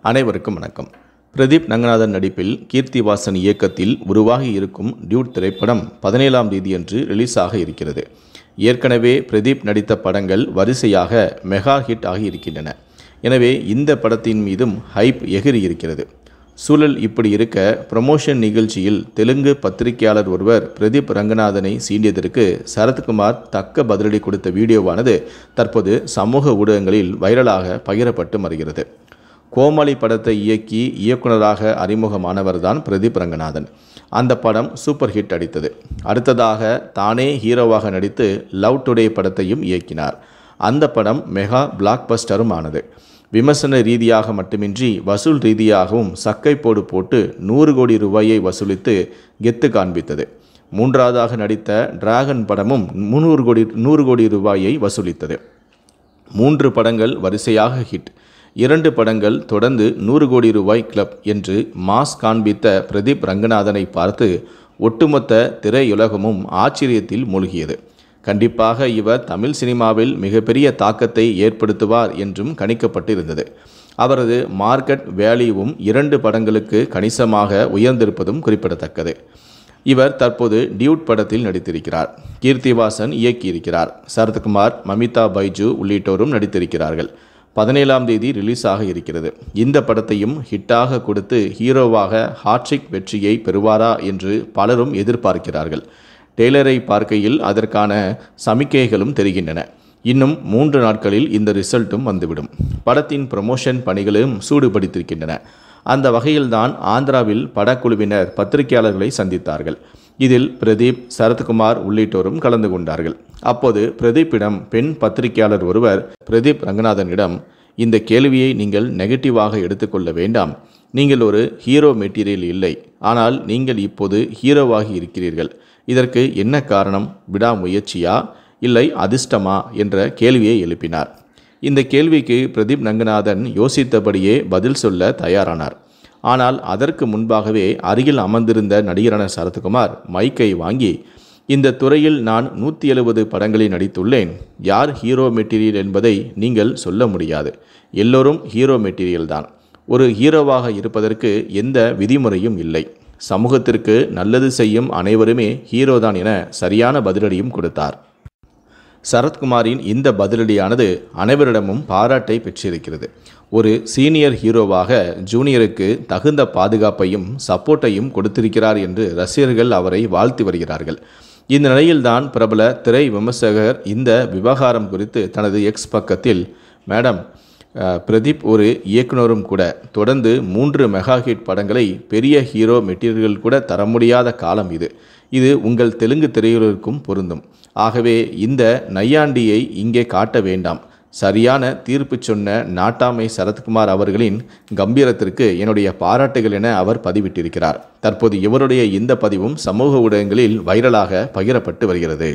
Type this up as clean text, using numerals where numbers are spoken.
அனைவருக்கும் வணக்கம். பிரதீப் ரங்கநாதன் நடிப்பில் கீர்த்திவாசன் இயக்கத்தில் உருவாகி இருக்கும் டியூட் திரைப்படம் 17ஆம் தேதியன்று ரிலீஸ் ஆக இருக்கிறது. ஏற்கனவே பிரதீப் நடித்த படங்கள் வரிசையாக மெகா ஹிட் ஆகி இருக்கின்றன. எனவே இந்த படத்தின் மீதும் ஹைப் எகிரி இருக்கிறது. சூழல் இப்படி இருக்க, ப்ரமோஷன் நிகழ்ச்சியில் தெலுங்கு பத்திரிகையாளர் ஒருவர் பிரதீப் ரங்கநாதனை சீண்டியதற்கு சரத்குமார் தக்க பதிலடி கொடுத்த வீடியோவானது தற்போது சமூக ஊடகங்களில் வைரலாக பகிரப்பட்டு வருகிறது. கோமாளி படத்தை இயக்கி இயக்குனராக அறிமுகமானவர்தான் பிரதீப் ரங்கநாதன். அந்த படம் சூப்பர் ஹிட் அடித்தது. அடுத்ததாக தானே ஹீரோவாக நடித்து லவ் டுடே படத்தையும் இயக்கினார். அந்த படம் மெகா பிளாக் பஸ்டரும் ஆனது. விமர்சன ரீதியாக மட்டுமின்றி வசூல் ரீதியாகவும் சக்கை போட்டு 100 கோடி ரூபாயை வசூலித்து கெத்து காண்பித்தது. மூன்றாவதாக நடித்த டிராகன் படமும் 100 கோடி ரூபாயை வசூலித்தது. 3 படங்கள் வரிசையாக ஹிட். 2 படங்கள் தொடர்ந்து 100 கோடி ரூபாய் கிளப் என்று மாஸ் காண்பித்த பிரதீப் ரங்கநாதனை பார்த்து ஒட்டுமொத்த திரையுலகமும் ஆச்சரியத்தில் மூழ்கியது. கண்டிப்பாக இவர் தமிழ் சினிமாவில் மிகப்பெரிய தாக்கத்தை ஏற்படுத்துவார் என்றும் கணிக்கப்பட்டிருந்தது. அவரது மார்க்கெட் வேல்யூவும் 2 படங்களுக்கு கணிசமாக உயர்ந்திருப்பதும் குறிப்பிடத்தக்கது. இவர் தற்போது டியூட் படத்தில் நடித்திருக்கிறார். கீர்த்திவாசன் இயக்கியிருக்கிறார். சரத்குமார், மமிதா பைஜு உள்ளிட்டோரும் நடித்திருக்கிறார்கள். 17ஆம் தேதி ரிலீஸ் ஆக இருக்கிறது. இந்த படத்தையும் ஹிட்டாக கொடுத்து ஹீரோவாக ஹாட்ரிக் வெற்றியை பெறுவாரா என்று பலரும் எதிர்பார்க்கிறார்கள். டெய்லரை பார்க்கையில் அதற்கான சமிக்கைகளும் தெரிகின்றன. இன்னும் 3 நாட்களில் இந்த ரிசல்ட்டும் வந்துவிடும். படத்தின் ப்ரமோஷன் பணிகளும் சூடுபிடித்திருக்கின்றன. அந்த வகையில்தான் ஆந்திராவில் படக்குழுவினர் பத்திரிகையாளர்களை சந்தித்தார்கள். இதில் பிரதீப், சரத்குமார் உள்ளிட்டோரும் கலந்து கொண்டார்கள். அப்போது பிரதீப்பிடம் பெண் பத்திரிகையாளர் ஒருவர் பிரதீப் ரங்கநாதனிடம், இந்த கேள்வியை நீங்கள் நெகட்டிவாக எடுத்துக்கொள்ள வேண்டாம். நீங்கள் ஒரு ஹீரோ மெட்டீரியல் இல்லை, ஆனால் நீங்கள் இப்போது ஹீரோவாகி இருக்கிறீர்கள். இதற்கு என்ன காரணம்? விடாமுயற்சியா இல்லை அதிர்ஷ்டமா என்ற கேள்வியை எழுப்பினார். இந்த கேள்விக்கு பிரதீப் ரங்கநாதன் யோசித்தபடியே பதில் சொல்ல தயாரானார். ஆனால் அதற்கு முன்பாகவே அருகில் அமர்ந்திருந்த நடிகரான சரத்குமார் மைக்கை வாங்கி, இந்த துறையில் நான் 170 படங்களில் நடித்துள்ளேன். யார் ஹீரோ மெட்டீரியல் என்பதை நீங்கள் சொல்ல முடியாது. எல்லோரும் ஹீரோ மெட்டீரியல் தான். ஒரு ஹீரோவாக இருப்பதற்கு எந்த விதிமுறையும் இல்லை. சமூகத்திற்கு நல்லது செய்யும் அனைவருமே ஹீரோ தான் என சரியான பதிலடியும் கொடுத்தார். சரத்குமாரின் இந்த பதிலடியானது அனைவரிடமும் பாராட்டை பெற்றிருக்கிறது. ஒரு சீனியர் ஹீரோவாக ஜூனியருக்கு தகுந்த பாதுகாப்பையும் சப்போர்ட்டையும் கொடுத்திருக்கிறார் என்று ரசிகர்கள் அவரை வாழ்த்தி வருகிறார்கள். இந்த நிலையில்தான் பிரபல திரை விமர்சகர் இந்த விவகாரம் குறித்து தனது எக்ஸ் பக்கத்தில், மேடம், பிரதீப் ஒரு இயக்குனரும் கூட, தொடர்ந்து 3 மெகா ஹிட் படங்களை பெரிய ஹீரோ மெட்டீரியல்கள் கூட தர முடியாத காலம் இது உங்கள் தெலுங்கு திரையுலகிற்கும் பொருந்தும். ஆகவே இந்த நையாண்டியை இங்கே காட்ட வேண்டாம். சரியான தீர்ப்பு சொன்ன நாட்டாமை சரத்குமார் அவர்களின் கம்பீரத்திற்கு என்னுடைய பாராட்டுகள் என அவர் பதிவிட்டிருக்கிறார். தற்போது இவருடைய இந்த பதிவும் சமூக ஊடகங்களில் வைரலாக பகிரப்பட்டு வருகிறது.